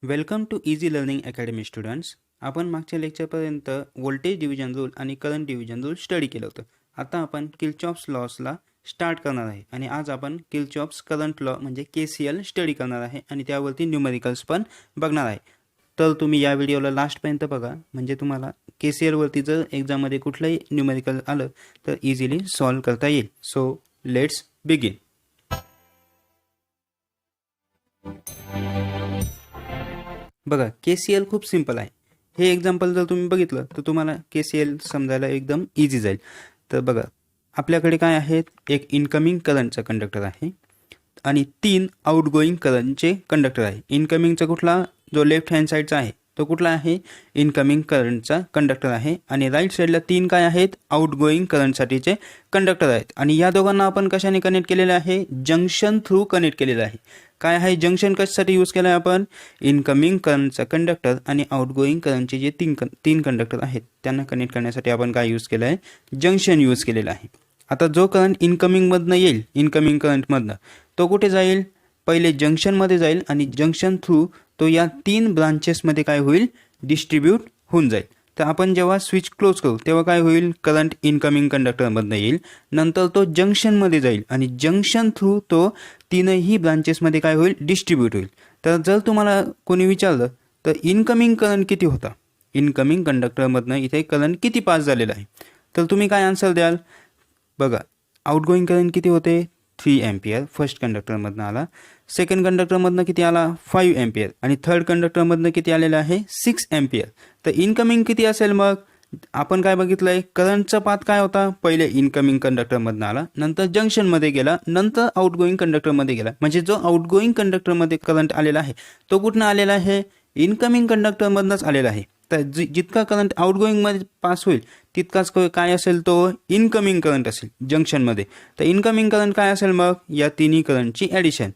Welcome to easy learning academy students. आपण मागच्या लेक्चरपर्यंत व्होल्टेज डिव्हिजन रूल आणि करंट डिव्हिजन रूल स्टडी केलं होतं. आता आपण किर्चॉफ्स लॉसला स्टार्ट करणार आहे आणि आज आपण किर्चॉफ्स करंट लॉ म्हणजे KCL स्टडी करणार आहे आणि त्यावरती न्यूमेरिकल्स पण बघणार आहे. तर तुम्ही या व्हिडिओला लास्टपर्यंत बघा, म्हणजे तुम्हाला KCLवरती जर एक्झाममध्ये कुठलंही न्यूमेरिकल आलं तर इझिली सॉल्व करता येईल. So let's begin. बघा, KCL खूप सिंपल आहे. हे एक्झाम्पल जर तुम्ही बघितलं तर तुम्हाला KCL समजायला एकदम इझी जाईल. तर बघा, आपल्याकडे काय आहेत, एक इनकमिंग करंटचा कंडक्टर आहे आणि 3 आउटगोईंग करंटचे कंडक्टर आहे. इनकमिंगचा कुठला, जो लेफ्ट हँड साईडचा आहे तो कुठला आहे, इनकमिंग करंटचा कंडक्टर आहे आणि राईट साईडला 3 काय आहेत, आउटगोईंग करंटसाठीचे कंडक्टर आहेत. आणि या दोघांना आपण कशाने कनेक्ट केलेलं आहे, जंक्शन थ्रू कनेक्ट केलेलं आहे. काय आहे जंक्शन, कशासाठी यूज केलं आहे आपण, इनकमिंग करंटचा कंडक्टर आणि आउटगोईंग करंटचे जे तीन कंडक्टर आहेत त्यांना कनेक्ट करण्यासाठी आपण काय यूज केलं आहे, जंक्शन यूज केलेलं आहे. आता जो करंट इनकमिंगमधनं येईल, इनकमिंग करंटमधनं, तो कुठे जाईल, पहिले जंक्शनमध्ये जाईल आणि जंक्शन थ्रू तो या 3 ब्रांचेसमध्ये काय होईल, डिस्ट्रीब्यूट होऊन जाईल. तर आपण जेव्हा स्विच क्लोज करू तेव्हा काय होईल, करंट इनकमिंग कंडक्टरमधनं येईल, नंतर तो जंक्शनमध्ये जाईल आणि जंक्शन थ्रू तो 3ही ब्रांचेसमध्ये काय होईल, डिस्ट्रीब्यूट होईल. तर जर तुम्हाला कोणी विचारलं तर इनकमिंग करंट किती होता, इनकमिंग कंडक्टरमधनं इथे करंट किती पास झालेला आहे, तर तुम्ही काय आन्सर द्याल. बघा, आउटगोईंग करंट किती होते, 3 एम्पियर फर्स्ट कंडक्टरमधनं आला, सेकंड कंडक्टरमधनं किती आला, 5 एम्पियर आणि थर्ड कंडक्टरमधनं किती आलेलं आहे, 6 एम्पियर. तर इनकमिंग किती असेल, मग आपण काय बघितलंय, करंटचा पाथ काय होता, पहिले इनकमिंग कंडक्टरमधनं आला, नंतर जंक्शनमध्ये गेला, नंतर आउटगोईंग कंडक्टरमध्ये गेला. म्हणजे जो आउटगोईंग कंडक्टरमध्ये करंट आलेला आहे तो कुठनं आलेला आहे, इनकमिंग कंडक्टरमधनंच आलेला आहे. तर जितका करंट आउटगोईंगमध्ये पास होईल तितकाच काय असेल, तो इनकमिंग करंट असेल जंक्शनमध्ये. तर इनकमिंग करंट काय असेल, मग या तिन्ही करंटची ॲडिशन,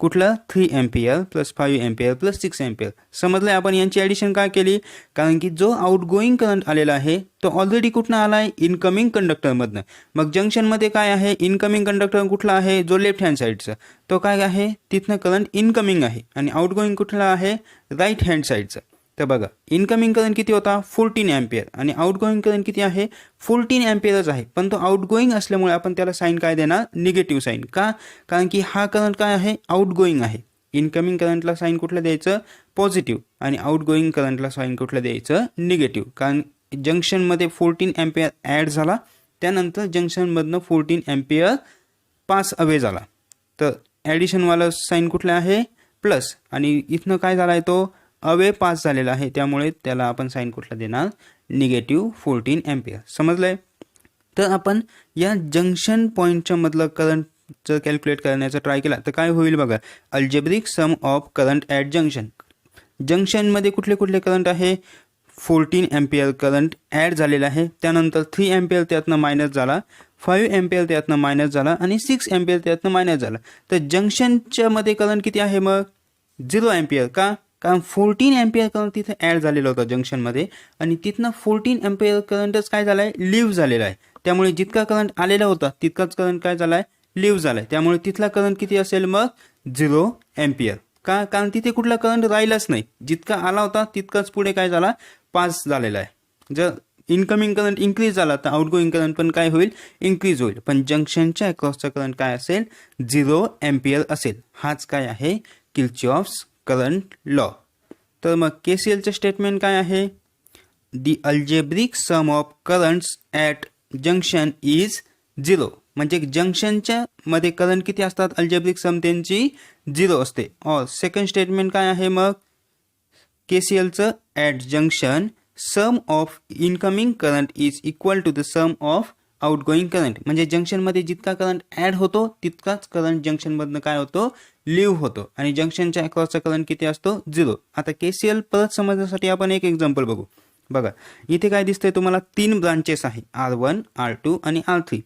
कुठलं, 3 ampere plus 5 ampere plus 6 ampere. समजलं, आपण यांची ॲडिशन काय केली, कारण की जो आउटगोईंग करंट आलेला आहे तो ऑलरेडी कुठनं आला आहे, इनकमिंग कंडक्टरमधनं. मग जंक्शनमध्ये काय आहे, इनकमिंग कंडक्टर कुठला आहे, जो लेफ्ट हँड साईडचा, तो काय आहे, तिथनं करंट इनकमिंग आहे आणि आउटगोईंग कुठला आहे, राईट हँड साईडचा. तर बघा, इनकमिंग करंट किती होता, 14 एम्पियर आणि आउटगोईंग करंट किती आहे, 14 एम्पियरच आहे. पण तो आउटगोईंग असल्यामुळे आपण त्याला साईन काय देणार, निगेटिव्ह साईन. का, कारण की हा करंट काय आहे, आउटगोईंग आहे. इनकमिंग करंटला साईन कुठलं द्यायचं, पॉझिटिव्ह, आणि आउटगोईंग करंटला साईन कुठलं द्यायचं, निगेटिव्ह. कारण जंक्शनमध्ये 14 एम्पियर ॲड झाला, त्यानंतर जंक्शनमधनं 14 एम्पियर पास अवे झाला, तर ॲडिशनवाला साईन कुठलं आहे, प्लस, आणि इथनं काय झाला आहे, तो अवे पास झालेला आहे, त्यामुळे त्याला आपण साईन कुठला देणार, निगेटिव्ह 14 एम्पियर. समजलंय. तर आपण या जंक्शन पॉईंटच्या मधलं करंट जर कॅल्क्युलेट करण्याचा ट्राय केला तर काय होईल, बघा, algebraic sum of current at junction. जंक्शनमध्ये कुठले कुठले करंट आहे, 14 एम्पियर करंट ॲड झालेला आहे, त्यानंतर 3 एम्पियर त्यातनं मायनस झाला, 5 एम्पियर त्यातनं मायनस झाला आणि 6 एम्पियर त्यातनं मायनस झाला. तर जंक्शनच्या मध्ये करंट किती आहे, मग 0 एम्पियर. का, कारण 14 एम्पियर करंट तिथे ॲड झालेला होता जंक्शनमध्ये आणि तिथनं 14 एम्पियर करंटच काय झाला आहे, लिव्ह झालेला आहे. त्यामुळे जितका करंट आलेला होता तितकाच करंट काय झाला आहे, लिव्ह झाला आहे. त्यामुळे तिथला करंट किती असेल, मग 0 एम्पियर. का, कारण तिथे कुठला करंट राहिलाच नाही, जितका आला होता तितकाच पुढे काय झाला, पास झालेला आहे. जर इनकमिंग करंट इन्क्रीज झाला तर आउटगोईंग करंट पण काय होईल, इन्क्रीज होईल. पण जंक्शनच्या अक्रॉसचा करंट काय असेल, 0 एम्पियर असेल. हाच काय आहे, किर्चॉफ्स करंट लॉ. तर मग KCLचं स्टेटमेंट काय आहे, the algebraic sum of currents at junction is 0. म्हणजे जंक्शनच्या मध्ये करंट किती असतात, अल्जेब्रिक सम त्यांची 0 असते. और सेकंड स्टेटमेंट काय आहे, मग KCLचं at junction sum of incoming current is equal to the sum of outgoing current. म्हणजे जंक्शनमध्ये जितका करंट ॲड होतो तितकाच करंट जंक्शनमधनं काय होतो, लिव्ह होतो. आणि जंक्शनच्या अक्रॉसचा करंट किती असतो, 0. आता KCL परत समजण्यासाठी आपण एक एक्झाम्पल बघू. बघा, इथे काय दिसतंय तुम्हाला, 3 ब्रांचेस आहे, R1, R2 आणि R3.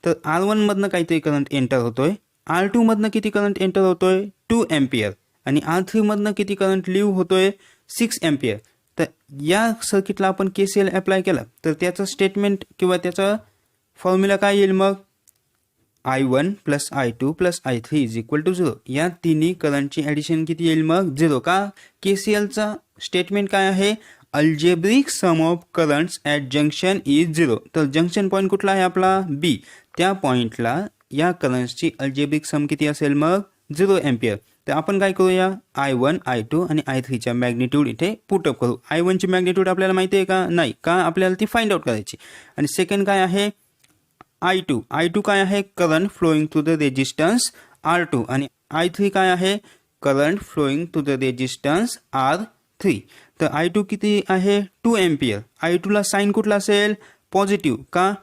तर R1 मधनं काहीतरी करंट एंटर होतोय, R2 मधनं किती करंट एंटर होतोय, 2 एम्पियर, आणि R3 मधनं किती करंट लिव्ह होतोय, 6 एम्पियर. तर या सर्किटला आपण KCL अप्लाय केला तर त्याचं स्टेटमेंट किंवा त्याचा फॉर्म्युला काय येईल, मग I1 plus I2 plus I3 is equal to 0. या तिन्ही करंटची ॲडिशन किती येईल मग 0. का KCLचा स्टेटमेंट काय आहे, algebraic sum of currents at junction is 0. तर जंक्शन पॉईंट कुठला आहे आपला बी, त्या पॉईंटला या करंट्सची अल्जेब्रिक सम किती असेल मग 0 एम्पियर. तर आपण काय करूया, I1 I2 आणि I3च्या मॅग्निट्यूड इथे पुटअप करू. I1ची मॅग्निट्यूड आपल्याला माहिती आहे का, नाही, का आपल्याला ती फाइंड आउट करायची. आणि सेकंड काय आहे I2 काय आहे, current flowing through the resistance R2 आणि I3 काय आहे, current flowing through the resistance R3. तर I2 किती आहे 2 एम्पियर. I2 ला साईन कुठला असेल, पॉझिटिव्ह. का,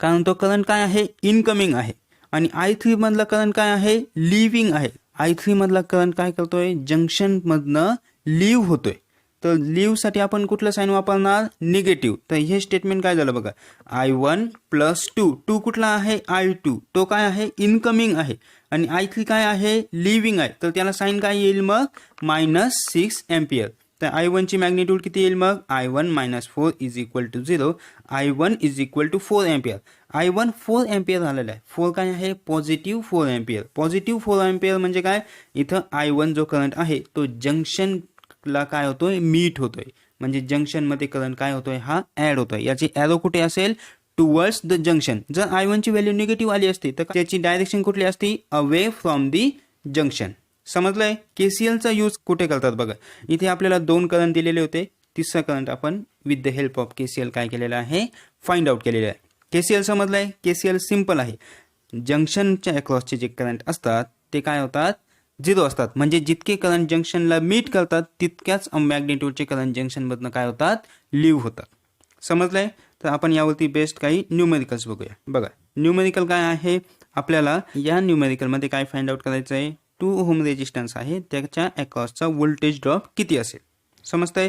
कारण तो करंट काय आहे, इनकमिंग आहे. आणि I3 मधला करंट काय आहे, लिव्हिंग आहे. I3 मधला करंट काय करतोय, जंक्शन मधनं लिव्ह होतोय. तर लिव्हसाठी आपण कुठलं साईन वापरणार, निगेटिव्ह. तर हे स्टेटमेंट काय झालं बघा, I1 प्लस 2 कुठला आहे, I2 तो काय आहे, इनकमिंग आहे. आणि I3 काय आहे, लिव्हिंग आहे. तर त्याला साईन काय येईल मग, -6 एम्पियर. तर I1 ची मॅग्निट्यूड किती येईल मग, I1 - 4 is equal to 0. I1 is equal to 4 ampere. I1 4 ampere झालेला आहे. 4 काय आहे, पॉझिटिव्ह 4 एम्पियर. पॉझिटिव्ह 4 एम्पियर म्हणजे काय, इथं I1 जो करंट आहे तो जंक्शनला काय होतोय, मीट होतोय. म्हणजे जंक्शनमध्ये करंट काय होतोय, हा ॲड होतोय. याची ॲरो कुठे असेल, टुवर्ड्स द जंक्शन. जर I1 ची व्हॅल्यू निगेटिव्ह आली असती तर त्याची डायरेक्शन कुठली असती, अवे फ्रॉम दी जंक्शन. समजलंय. KCLचा यूज कुठे करतात बघा, इथे आपल्याला 2 करंट दिलेले होते. तिसरा करंट आपण with the help of KCL काय केलेला आहे, फाइंड आउट केलेला आहे. KCL समजलंय. KCL सिंपल आहे. जंक्शनच्या अक्रॉसचे जे करंट असतात ते काय होतात, 0 असतात. म्हणजे जितके करंट जंक्शनला मीट करतात तितक्याच मॅग्निट्यूडचे करंट जंक्शनमधनं काय होतात, लिव्ह होतात. समजलंय. तर आपण यावरती बेस्ड काही न्यूमेरिकल्स बघूया. बघा न्यूमेरिकल काय आहे, आपल्याला या न्यूमेरिकलमध्ये काय फाइंड आउट करायचं आहे, 2 ओहम रेजिस्टन्स आहे त्याच्या अक्रॉसचा व्होल्टेज ड्रॉप किती असेल. समजतंय.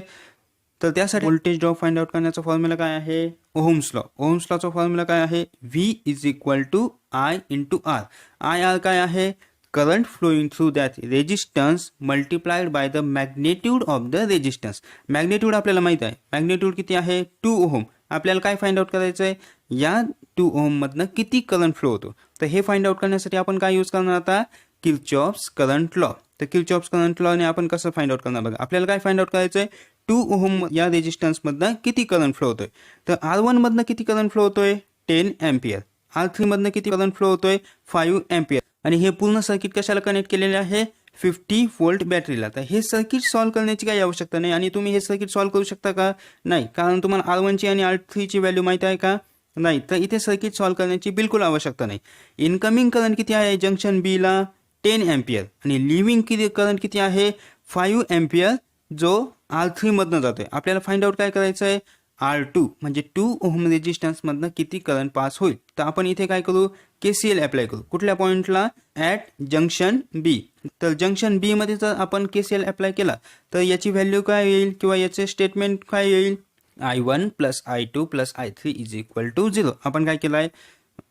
तर त्यासाठी व्होल्टेज ड्रॉप फाइंड आउट करण्याचा फॉर्म्युला काय आहे, ओहम्स लॉ. ओहम्स लॉचा फॉर्म्युला काय आहे, V is equal to I into R. IR काय आहे, current flowing through that resistance multiplied by the magnitude of the resistance. Magnitude आपल्याला माहित आहे, मॅग्निट्यूड किती आहे 2 ओहम. आपल्याला काय फाइंड आउट करायचं आहे, या 2 ओहम मधनं किती करंट फ्लो होतो. तर हे फाइंड आउट करण्यासाठी आपण काय यूज करणार आता, किर्चॉफ्स करंट लॉ. तर किर्चॉफ्स करंट लॉने आपण कसं फाइंड आउट करणार बघा, आपल्याला काय फाइंड आउट करायचं आहे, 2 ओहम या रेजिस्टन्स मधनं किती करंट फ्लो होतोय. तर R1 मधनं किती करंट फ्लो होतोय, 10 एम्पियर. R3 मधनं किती करंट फ्लो होतोय, 5 एम्पियर. आणि हे पूर्ण सर्किट कशाला कनेक्ट केलेले आहे, 50 व्होल्ट बॅटरीला. तर हे सर्किट सॉल्व्ह करण्याची काही आवश्यकता नाही. आणि तुम्ही हे सर्किट सॉल्व्ह करू शकता का, नाही, कारण तुम्हाला R1 ची आणि R3 ची व्हॅल्यू माहिती आहे का, नाही. तर इथे सर्किट सॉल्व्ह करण्याची बिलकुल आवश्यकता नाही. इनकमिंग करंट किती आहे जंक्शन बी ला, 10 एम्पियर. आणि लिव्हिंग करंट किती आहे, 5 एम्पियर, जो R3 मधनं जातोय. आपल्याला फाइंड आउट काय करायचं आहे, R2 म्हणजे 2 ओहम रेजिस्टन्स मधनं किती करंट पास होईल. तर आपण इथे काय करू, KCL अप्लाय करू. कुठल्या पॉइंटला, ॲट जंक्शन बी. तर जंक्शन बी मध्ये जर आपण KCL अप्लाय केला तर याची व्हॅल्यू काय येईल, किंवा याचे स्टेटमेंट काय येईल, I1 plus I2 plus I3 is equal to 0. आपण काय केलं आहे,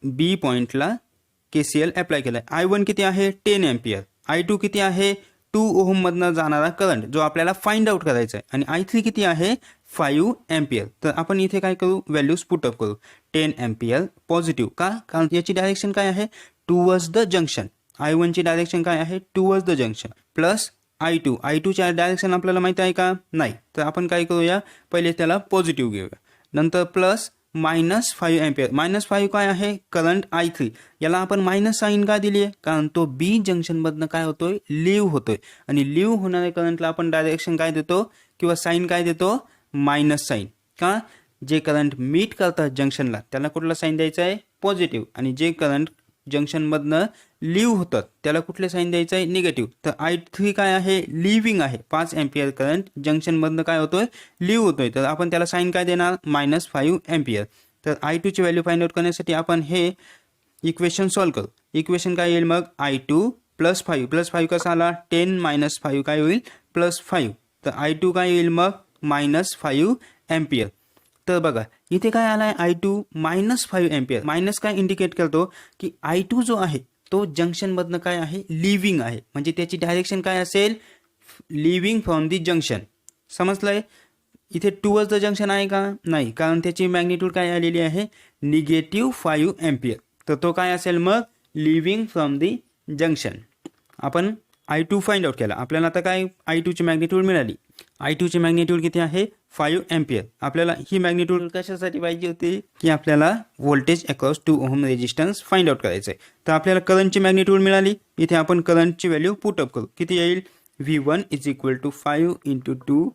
बी पॉइंटला KCL अप्लाय केलाय. I1 किती आहे 10 एम्पियर, I2 किती आहे 2 ओहम मधनं जाणारा करंट जो आपल्याला फाइंड आउट करायचा आहे, आणि I3 किती आहे 5 एम्पियर. तर आपण इथे काय करू, व्हॅल्यूज पुटअप करू. 10 एम्पियर पॉझिटिव्ह, का, कारण याची डायरेक्शन काय आहे, टुवर्ड्स द जंक्शन. I1 ची डायरेक्शन काय आहे, towards the junction. Plus I2 च्या डायरेक्शन आपल्याला माहिती आहे का, नाही. तर आपण काय करूया, पहिले त्याला पॉझिटिव्ह घेऊया. नंतर प्लस -5 एम्पियर. -5 काय आहे, करंट I3. याला आपण मायनस साईन का दिली आहे, कारण तो बी जंक्शन मधनं काय होतोय, लिव्ह होतोय. आणि लिव्ह होणाऱ्या करंटला आपण डायरेक्शन काय देतो, किंवा साईन काय देतो, मायनस साईन. का, जे करंट मीट करतात जंक्शनला त्याला कुठला साईन द्यायचा आहे, पॉझिटिव्ह. आणि जे करंट जंक्शनमधनं लिव्ह होतात त्याला कुठले साईन द्यायचं आहे, निगेटिव्ह. तर I3 काय आहे, लिव्हिंग आहे. 5 एम्पियर करंट जंक्शनमधनं काय होतोय, लिव्ह होतोय. तर आपण त्याला साईन काय देणार, -5 एम्पियर. तर I2 ची व्हॅल्यू फाइंड आउट करण्यासाठी आपण हे इक्वेशन सॉल्व्ह करू. इक्वेशन काय येईल मग, I2 प्लस 5 कसा आला, 10 - 5 काय होईल, +5. तर I2 काय येईल मग, -5 एम्पियर. तर बघा इथे काय आलाय, I2 -5 एम्पियर. मायनस काय इंडिकेट करतो, की I2 जो आहे तो जंक्शन मधनं काय आहे, लिव्हिंग आहे. म्हणजे त्याची डायरेक्शन काय असेल, लिव्हिंग फ्रॉम दी जंक्शन. समजलंय. इथे टुवर्ड्स द जंक्शन आहे का, नाही, कारण त्याची मॅग्निट्यूड काय आलेली आहे, -5 एम्पियर. तर तो काय असेल मग, लिव्हिंग फ्रॉम दी जंक्शन. आपण I2 फाइंड आउट केला. आपल्याला आता काय I2 ची मॅग्निट्यूड मिळाली. I2 ची मॅग्निट्यूड किती आहे 5 एम्पियर. आपल्याला ही मॅग्निट्यूड कशासाठी पाहिजे होती की आपल्याला voltage across 2 ohm resistance find out करायचं आहे. तर आपल्याला करंटची मॅग्निट्यूड मिळाली. इथे आपण करंटची व्हॅल्यू पुट अप करू. किती येईल V1 is equal to 5 into 2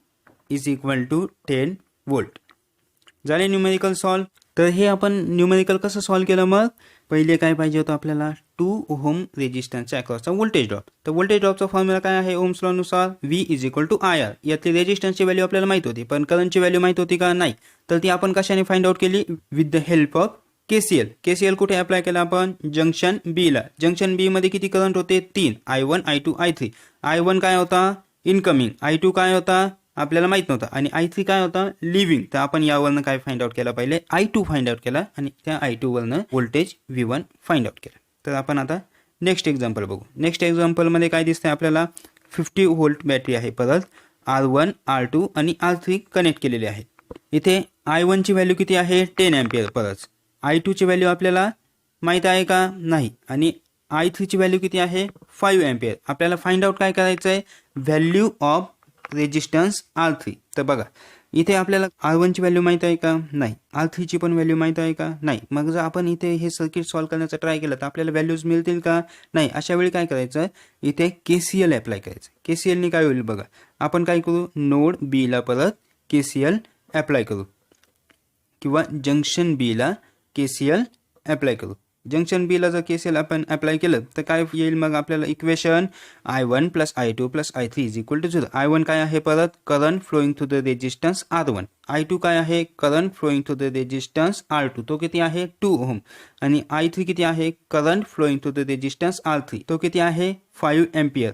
is equal to 10 volt. झाले न्यूमेरिकल सॉल्व. तर हे आपण न्यूमेरिकल कसं सॉल्व केलं मग पहिले काय पाहिजे होतं आपल्याला 2 ओहम रेजिस्टन्सच्या अक्रॉसचा व्होल्टेज ड्रॉप. तर व्होल्टेज ड्रॉपचा फॉर्म्युला काय आहे ओम्स लॉ नुसार V is equal to IR. यातली रेजिस्टन्सची व्हॅल्यू आपल्याला माहित होती पण करंटची व्हॅल्यू माहित होती का नाही. तर ती आपण कशाने फाइंड आउट केली with the help of KCL. KCL कुठे अप्लाय केला आपण जंक्शन B ला. जंक्शन B मध्ये किती करंट होते 3 I1 I2 I3. I1 काय होता इनकमिंग, I2 काय होता आपल्याला माहित नव्हता आणि I3 काय होता लिव्हिंग. तर आपण यावरनं काय फाइंड आउट केला पहिले I2 फाइंड आउट केला आणि त्या I2 वरनं व्होल्टेज V1 फाइंड आउट केला. तर आपण आता नेक्स्ट एक्झाम्पल बघू. नेक्स्ट एक्झाम्पलमध्ये काय दिसतंय आपल्याला 50 व्होल्ट बॅटरी आहे. परत R1 R2 आणि R3 कनेक्ट केलेले आहे. इथे I1 ची व्हॅल्यू किती आहे 10 एम्पियर. परत I2 ची व्हॅल्यू आपल्याला माहित आहे का नाही आणि I3 ची व्हॅल्यू किती आहे 5 एम्पियर. आपल्याला फाइंड आउट काय करायचं आहे व्हॅल्यू ऑफ रेजिस्टन्स R3. तर बघा इथे आपल्याला R1 ची व्हॅल्यू माहित आहे का नाही. R3 ची पण व्हॅल्यू माहित आहे का नाही. मग जर आपण इथे हे सर्किट सॉल्व्ह करण्याचा ट्राय केला तर आपल्याला व्हॅल्यूज मिळतील का नाही. अशा वेळी काय करायचं इथे KCL अप्लाय करायचं. KCL ने काय होईल बघा आपण काय करू नोड B ला परत KCL अप्लाय करू किंवा जंक्शन B ला KCL अप्लाय करू. जंक्शन B ला जर KCL आपण अप्लाय केलं तर काय येईल मग आपल्याला equation I1 plus I2 plus I3 is equal to 0. I1 काय आहे परत current flowing through the resistance R1. I2 काय आहे current flowing through the resistance R2 तो किती आहे 2 ओहम आणि I3 किती आहे current flowing through the resistance R3 तो किती आहे 5 एम्पियर.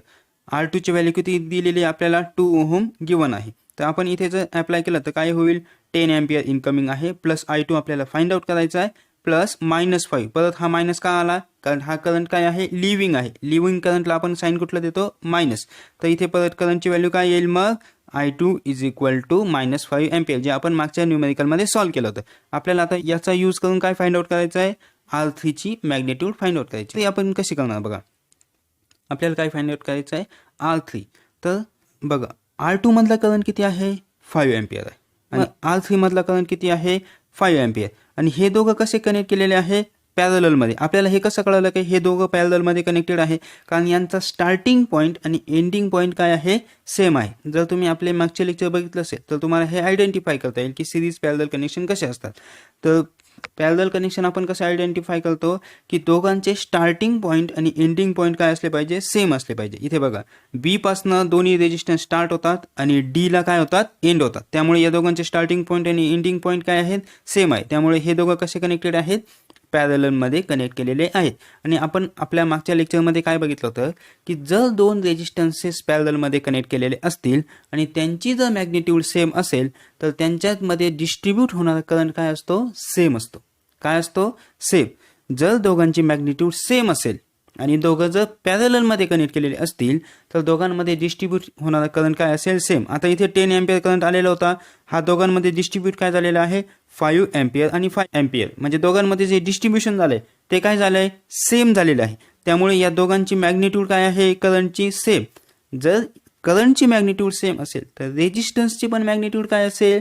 R2 ची व्हॅल्यू किती दिलेली आपल्याला 2 ओहम गिवन आहे. तर आपण इथे जर अप्लाय केलं तर काय होईल 10 एम्पियर इनकमिंग आहे प्लस I2 आपल्याला फाइंड आउट करायचा आहे प्लस -5. परत हा मायनस का आला कारण हा करंट काय आहे लिव्हिंग आहे. लिव्हिंग करंटला आपण साइन कुठला देतो मायनस. तर इथे परत करंटची व्हॅल्यू काय येईल मग I2 is equal to -5 ampere जे आपण मागच्या न्यूमेरिकलमध्ये सॉल्व्ह केलं होतं. आपल्याला आता याचा यूज करून काय फाइंड आउट करायचं आहे R3 ची मॅग्निट्यूड फाइंड आउट करायची. आपण कशी करणार बघा आपल्याला काय फाइंड आउट करायचं आहे R3. तर बघा R2 मधला करंट किती आहे 5 एम्पियर आहे आणि R3 मधला करंट किती आहे 5 एम्पियर आणि हे दोघं कसे कनेक्ट केलेले आहे पॅरलल मध्ये. आपल्याला हे कसं कळलं की हे दोघं पॅरलल मध्ये कनेक्टेड आहे कारण यांचा स्टार्टिंग पॉईंट आणि एंडिंग पॉईंट काय आहे सेम आहे. जर तुम्ही आपले मागचे लेक्चर बघितलं असेल तर तुम्हाला हे आयडेंटिफाय करता येईल की सिरीज पॅरलल कनेक्शन कसे असतात. तर पॅरलल कनेक्शन आपण कसं आयडेंटिफाय करतो की दोघांचे स्टार्टिंग पॉईंट आणि एंडिंग पॉईंट काय असले पाहिजे सेम असले पाहिजे. इथे बघा B पासनं दोन्ही रेजिस्टन्स स्टार्ट होतात आणि D ला काय होतात एंड होतात. त्यामुळे या दोघांचे स्टार्टिंग पॉईंट आणि एंडिंग पॉईंट काय आहेत सेम आहे. त्यामुळे हे दोघं कसे कनेक्टेड आहेत पॅरलल मध्ये कनेक्ट केलेले आहेत. आणि आपण आपल्या मागच्या लेक्चरमध्ये काय बघितलं होतं की जर दोन रेजिस्टन्सेस पॅरलल मध्ये कनेक्ट केलेले असतील आणि त्यांची जर मॅग्निट्यूड सेम असेल तर त्यांच्यामध्ये डिस्ट्रीब्यूट होणारा करंट काय असतो सेम असतो. काय असतो सेम. जर दोघांची मॅग्निट्यूड सेम असेल आणि दोघं जर पॅरलल मध्ये कनेक्ट केलेले असतील तर दोघांमध्ये डिस्ट्रीब्यूट होणारा करंट काय असेल सेम. आता इथे 10 एम्पियर करंट आलेला होता हा दोघांमध्ये डिस्ट्रीब्यूट काय झालेला आहे 5 एम्पियर आणि 5 एम्पियर म्हणजे दोघांमध्ये जे डिस्ट्रीब्युशन झालंय ते काय झालंय सेम झालेलं आहे. त्यामुळे या दोघांची मॅग्निट्यूड काय आहे करंटची सेम. जर करंटची मॅग्निट्यूड सेम असेल तर रेजिस्टन्सची पण मॅग्निट्यूड काय असेल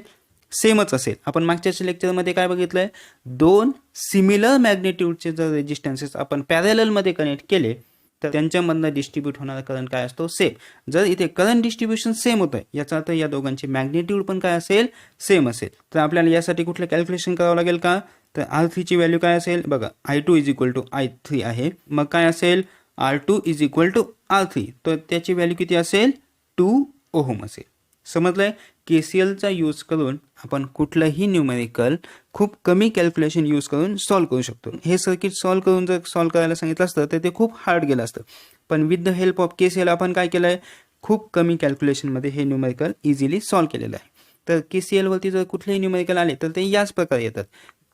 सेमच असेल. आपण मागच्या लेक्चरमध्ये काय बघितलंय दोन सिमिलर मॅग्निट्यूडचे जर रेजिस्टन्सेस आपण पॅरलल मध्ये कनेक्ट केले तर त्यांच्यामधनं डिस्ट्रीब्यूट होणारा करंट काय असतो सेम. जर इथे करंट डिस्ट्रीब्युशन सेम होतं याचा अर्थ या दोघांची मॅग्निट्यूड पण काय असेल सेम असेल. तर आपल्याला यासाठी कुठलं कॅल्क्युलेशन करावं लागेल का तर R3 ची व्हॅल्यू काय असेल बघा I2 is equal to I3 आहे मग काय असेल R2 is equal to R3 तर त्याची व्हॅल्यू किती असेल 2 ओहम असेल. समजलंय. KCLचा यूज करून आपण कुठलंही न्यूमेरिकल खूप कमी कॅल्क्युलेशन यूज करून सॉल्व्ह करू शकतो. हे सर्किट सॉल्व्ह करून जर सॉल्व्ह करायला सांगितलं असतं तर ते खूप हार्ड गेलं असतं पण with the help of KCL आपण काय केलं आहे खूप कमी कॅल्क्युलेशनमध्ये हे न्यूमेरिकल इझिली सॉल्व्ह केलेलं आहे. तर KCL वरती जर कुठलेही न्यूमेरिकल आले तर ते याच प्रकारे येतात.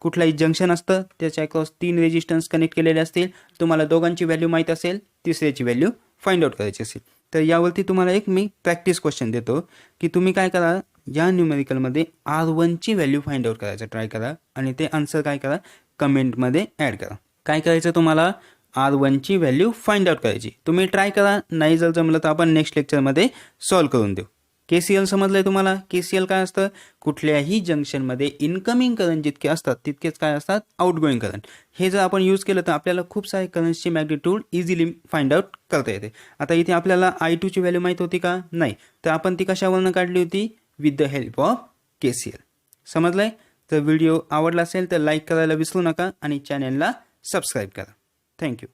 कुठलाही जंक्शन असतं त्याच्या अक्रॉस 3 रेजिस्टन्स कनेक्ट केलेले असतील तुम्हाला दोघांची व्हॅल्यू माहीत असेल तिसऱ्याची व्हॅल्यू फाइंड आउट करायची असेल तर यावरती तुम्हाला एक मी प्रॅक्टिस क्वेश्चन देतो की तुम्ही काय करा या न्यूमेरिकलमध्ये R1 ची व्हॅल्यू फाइंड आउट करायचं ट्राय करा आणि ते आन्सर काय करा कमेंटमध्ये ॲड करा. काय करायचं तुम्हाला R1ची व्हॅल्यू फाइंड आउट करायची. तुम्ही ट्राय करा, नाही जर जमलं तर आपण नेक्स्ट लेक्चरमध्ये सॉल्व्ह करून देऊ. KCL समजलंय तुम्हाला. KCL काय असतं, कुठल्याही जंक्शनमध्ये इनकमिंग करंट जितके असतात तितकेच काय असतात, आउटगोईंग करंट. हे जर आपण यूज केलं तर आपल्याला खूप सारे करंट्सची मॅग्निट्यूड इझिली फाइंड आउट करता येते. आता इथे आपल्याला I2ची व्हॅल्यू माहीत होती का, नाही, तर आपण ती कशावरनं काढली होती, with the help of KCL. समजलंय. तर व्हिडिओ आवडला असेल तर लाईक करायला विसरू नका आणि चॅनलला सबस्क्राईब करा. थँक्यू.